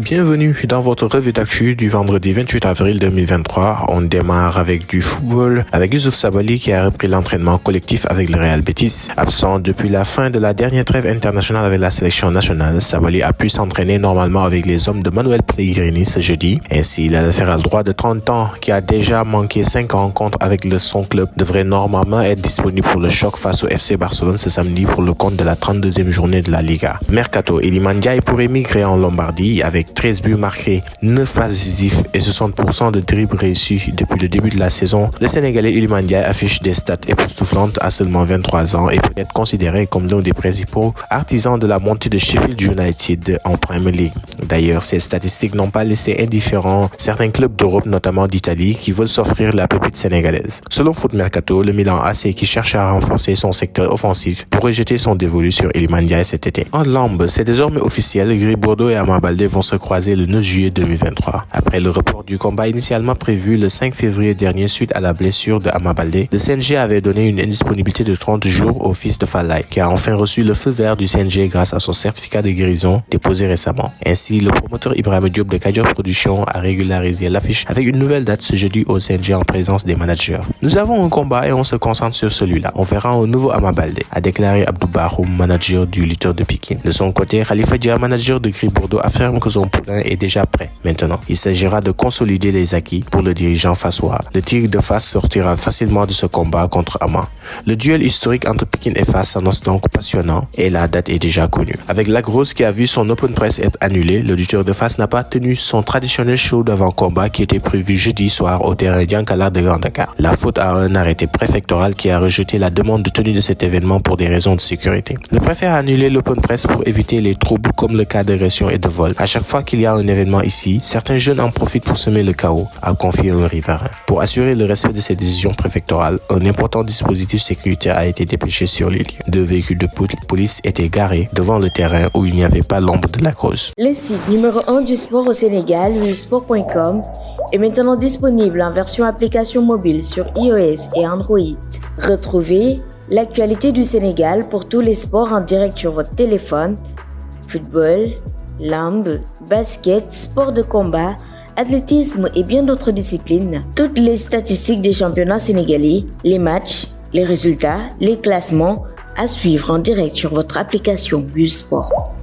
Bienvenue dans votre revue d'actu du vendredi 28 avril 2023. On démarre avec du football, avec Youssouf Sabaly qui a repris l'entraînement collectif avec le Real Betis. Absent depuis la fin de la dernière trêve internationale avec la sélection nationale, Sabaly a pu s'entraîner normalement avec les hommes de Manuel Pellegrini ce jeudi. Ainsi, le latéral droit de 30 ans qui a déjà manqué 5 rencontres avec son club devrait normalement être disponible pour le choc face au FC Barcelone ce samedi pour le compte de la 32e journée de la Liga. Mercato, Iliman Ndiaye pourrait migrer en Lombardie avec 13 buts marqués, 9 passes décisives et 60% de dribbles réussis depuis le début de la saison. Le Sénégalais Iliman Ndiaye affiche des stats époustouflantes à seulement 23 ans et peut être considéré comme l'un des principaux artisans de la montée de Sheffield United en Premier League. D'ailleurs, ces statistiques n'ont pas laissé indifférents certains clubs d'Europe, notamment d'Italie, qui veulent s'offrir la pépite sénégalaise. Selon Foot Mercato, le Milan AC qui cherche à renforcer son secteur offensif pourrait jeter son dévolu sur Iliman Ndiaye cet été. En lambe, c'est désormais officiel, Gris Bordeaux et Ama Baldé vont se croiser le 9 juillet 2023. Après le report du combat initialement prévu le 5 février dernier suite à la blessure de Ama Baldé, le CNG avait donné une indisponibilité de 30 jours au fils de Falaye, qui a enfin reçu le feu vert du CNG grâce à son certificat de guérison déposé récemment. Ainsi, le promoteur Ibrahima Diop de Kadior Production a régularisé l'affiche avec une nouvelle date ce jeudi au CNG en présence des managers. Nous avons un combat et on se concentre sur celui-là. On verra un nouveau Ama Baldé, a déclaré Abdou Bahoum, manager du lutteur de Pékin. De son côté, Khalifa Dia, manager de Gris Bordeaux, affirme que son poulain est déjà prêt. Maintenant, il s'agira de consolider les acquis pour le dirigeant fassois. Le Tigre de Fass sortira facilement de ce combat contre Ama. Le duel historique entre Pékin et Fass s'annonce donc passionnant et la date est déjà connue. Avec la grosse qui a vu son open press être annulé, le lutteur de Fass n'a pas tenu son traditionnel show d'avant-combat qui était prévu jeudi soir au terrain Diankala de Grand Dakar. La faute à un arrêté préfectoral qui a rejeté la demande de tenue de cet événement pour des raisons de sécurité. Le préfet a annulé l'open press pour éviter les troubles comme le cas d'agression et de vol. À chaque fois qu'il y a un événement ici, certains jeunes en profitent pour semer le chaos, a confié un riverain. Pour assurer le respect de ces décisions préfectorales, un important dispositif sécuritaire a été dépêché sur les lieux. 2 véhicules de police étaient garés devant le terrain où il n'y avait pas l'ombre de la cause. Le site numéro 1 du sport au Sénégal, sport.com, est maintenant disponible en version application mobile sur iOS et Android. Retrouvez l'actualité du Sénégal pour tous les sports en direct sur votre téléphone: football, lambe, basket, sport de combat, athlétisme et bien d'autres disciplines. Toutes les statistiques des championnats sénégalais, les matchs, les résultats, les classements à suivre en direct sur votre application Sport.